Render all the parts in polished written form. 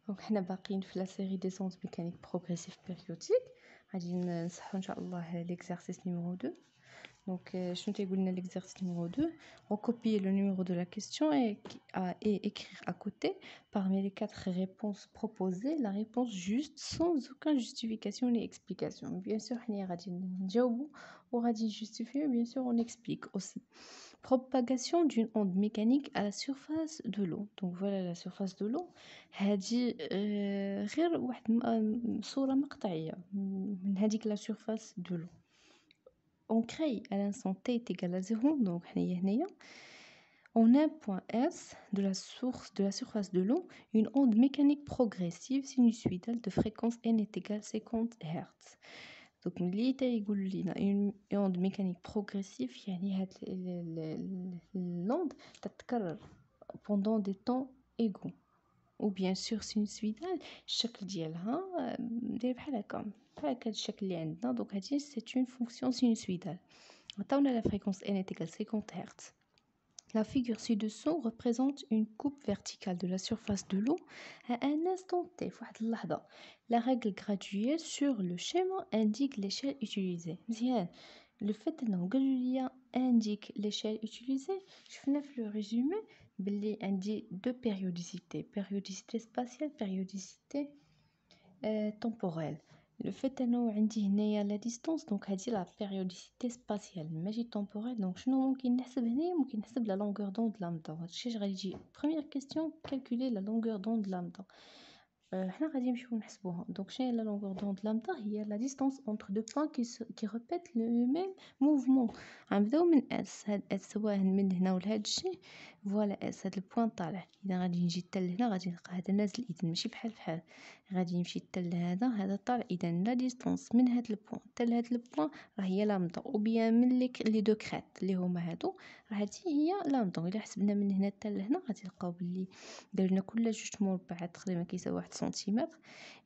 دونك حنا باقيين في لا série des ondes mécaniques progressives périodiques. غادي نصحوا ان شاء الله l'exercice numéro 2. Donc je t'ai donné l'exercice numéro 2, recopier le numéro de la question et écrire à côté parmi les 4 réponses proposées la réponse juste sans aucune justification ni explication. Bien sûr on غادي نجاوبوا وغادي justifier, bien sûr on explique aussi. Propagation d'une onde mécanique à la surface de l'eau. Donc voilà la surface de l'eau. هذه غير واحد صورة مقطعية من هذيك la surface de l'eau. On crée à l'instant t est égal à 0, donc on a un point S de la surface de l'eau, une onde mécanique progressive sinusoïdale de fréquence n est égale 50 Hz. Donc une onde mécanique progressive, l'onde تتكرر pendant des temps égaux. Ou bien sûr sinusoïdale الشكل ديالها داير بحال هكا الشكل اللي عندنا. donc هذه c'est une fonction sinusoïdale. عطاونا la fréquence n est égale 50 Hz. La figure ci-dessous représente une coupe verticale de la surface de l'eau à un instant t. في واحد اللحظة. La règle graduée sur le schéma indique l'échelle utilisée. مزيان. Le fait انه قالوا لي indique l'échelle utilisée, شفنا في le résumé باللي عندي deux périodicités, périodicité spatiale, périodicité temporelle. Le fait انه عندي هنايا la distance, donc هذه la périodicité spatiale ماشي temporelle. donc شنو ممكن نحسب هنايا؟ ممكن نحسب la longueur d'onde lambda. هادشي اش غادي يجي première question, calculer la longueur d'onde lambda. حنا غادي نمشيو نحسبوها. donc شنو هي la longueur d'onde lambda؟ هي la distance entre deux points qui répètent le même mouvement. غنبداو من S. هاد S سواء من هنا ولا هاد الشيء فوالا S. هاد البوان طالع، اذا غادي نجي حتى لهنا غادي نلقى هذا نازل، اذا ماشي بحال غادي نمشي حتى لهذا، هذا طالع. اذا لا ديستانس من هاد البوان حتى لهاد البوان راه هي لامدا، او بيان من لي دو كريت اللي هما هادو راه هادي هي لامدا. الا حسبنا من هنا حتى لهنا غادي نلقاو بلي دارنا كل جوج مربعات تقريبا كيساوي 1 سنتيمتر.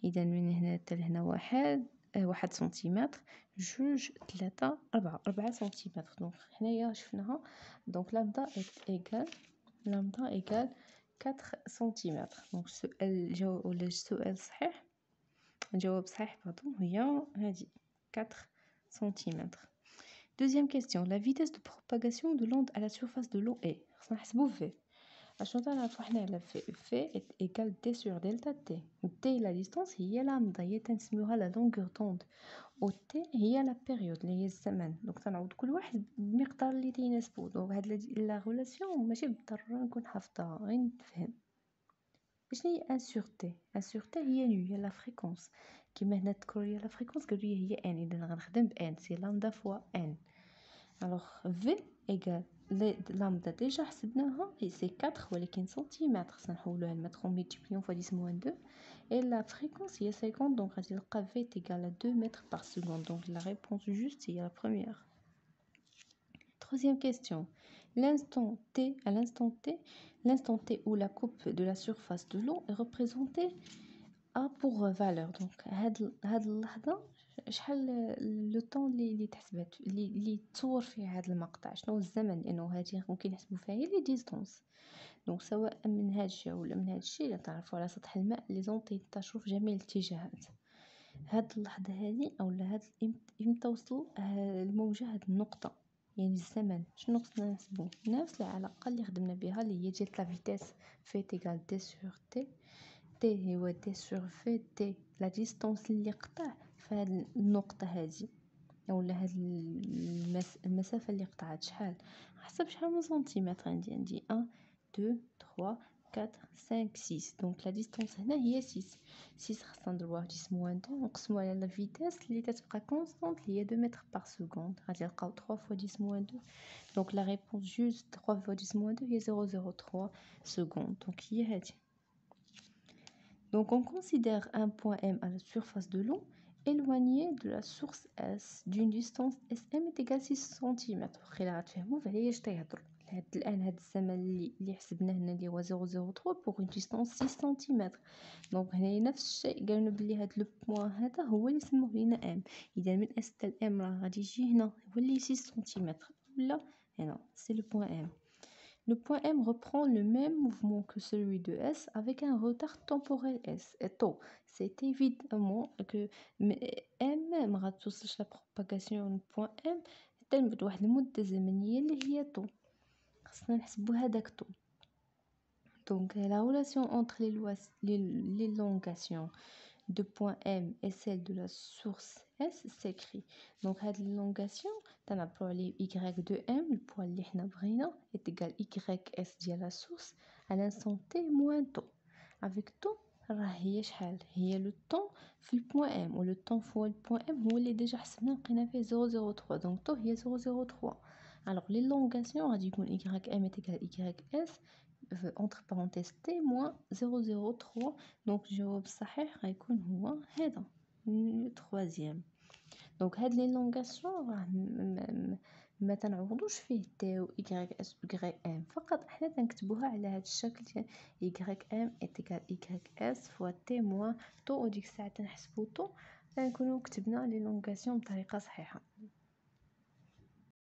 اذا من هنا حتى لهنا واحد سنتيمتر، جوج، 3، 4 سنتيمتر. دونك حنايا شفناها. دونك لامدا ايكال 4 سنتيمتر. دونك السؤال صحيح، الجواب صحيح هي هذه 4 سنتيمتر. Deuxième question, la vitesse de propagation de l'onde à la surface de l'eau est. خصنا نحسبوا v. عشان تعرفوا حنا على v est égal t sur delta t. t la distance هي لامدا، هي تنسميوها la longueur d'onde، و t هي la période اللي هي الزمن. دونك تنعوض كل واحد بمقدار اللي تيناسبو. دونك هاد لا ريلاسيون ماشي بالضروره نكون حافظها، غير نفهم شنو هي ان سور تي. ان سور تي هي لا فريكونس، كيما هنا تذكروا لي لا فريكونس قالوا لي هي ان، اذا غنخدم بان سي لامدا فوا ان. الوغ في ايغال لامدا ديجا حسبناها سي 4 ولكن سنتيمتر، خصنا نحولوها لمتر ملتيبليون فوا 10 موان 2 et la fréquence هي 50. donc غادي نلقى v est égal à 2 mètres par seconde. donc la réponse juste c'est la première. Troisième question. À l'instant t où la coupe de la surface de l'eau est représentée A pour valeur. donc هاد اللحظة شحال لو طون اللي تحسبات اللي تصور فيه هاد المقطع، شنو الزمن، لانه هادي ممكن نحسبوا فيها هي لي ديستانس. دونك سواء من هاد الشيء ولا من هاد الشيء اللي تعرفوا على سطح الماء لي زون تنتشروا في جميع الاتجاهات. هاد اللحظة هادي اولا هاد امتى وصل الموجة هاد النقطة، يعني الزمن شنو خصنا نحسبوا؟ نفس العلاقة اللي خدمنا بها اللي هي ديال لا فيتيس في ايغال دي سور تي. تي هو تي سور في تي لا ديستانس اللي قطع في هاد النقطة هادي، اولا هاد المسافة اللي قطعت شحال، حسب شحال من سنتيمتر. عندي 1 2 3 4 5 6. دونك لا ديستانس هنا هي 6 خصنا نضربوها في 10 موان 2 ونقسمو على لا فيتيس اللي تتبقى كونستانت اللي هي 2 متر بار سكوند. غادي نلقاو 3 فوا 10 موان 2. دونك لا ريبونس جوست 3 فوا 10 موان 2 هي 0,03 secondes. دونك هي هادي. Donc on considère un point M à la surface de l'eau éloigné de la source S d'une distance SM est égal 6 cm. خلينا غتفهموا فعلاش تيهضروا الان هذا الزمن اللي حسبناه هنا اللي هو 0,03 pour une distance 6 cm. دونك هنا نفس الشيء قالنا بلي هذا لو بوين هذا هو اللي سموه لينا ام. اذا من اس حتى الام راه غادي يجي هنا هو اللي 6 سنتيمتر، ولا هنا سي لو بوين ام. Le point M reprend le même mouvement que celui de S avec un retard temporel S et taux. C'est évidemment que M ما غتوصلش la propagation du point M حتى لواحد المدة زمنية اللي هي taux. خصنا نحسبو هداك taux. Donc la relation entre l'élongation de point M et celle de la source S s'écrit. Donc l'élongation تنعبرو عليه y de M le point اللي حنا بغينا est égal ys ديال la source à l'instant t moins taux. Avec taux راه هي شحال هي le temps في le point M و le temps fois le point M هو اللي ديجا حسبنا لقينا فيه 0,03 donc taux هي 0,03. Alors l'élongation غادي يكون ym est égal ys entre parenthèses t moins 0,03 donc الجواب الصحيح غيكون هو هذا التروازيام. دونك هاد ليلونغاسيون راه ما تنعوضوش فيه تي و y اس و y ام فقط حنا تنكتبوها على هاد الشكل ديال y ام اتيكال y اس فوا تي موان طو وديك الساعه تنحسبو طو تنكونو كتبنا ليلونغاسيون بطريقه صحيحه.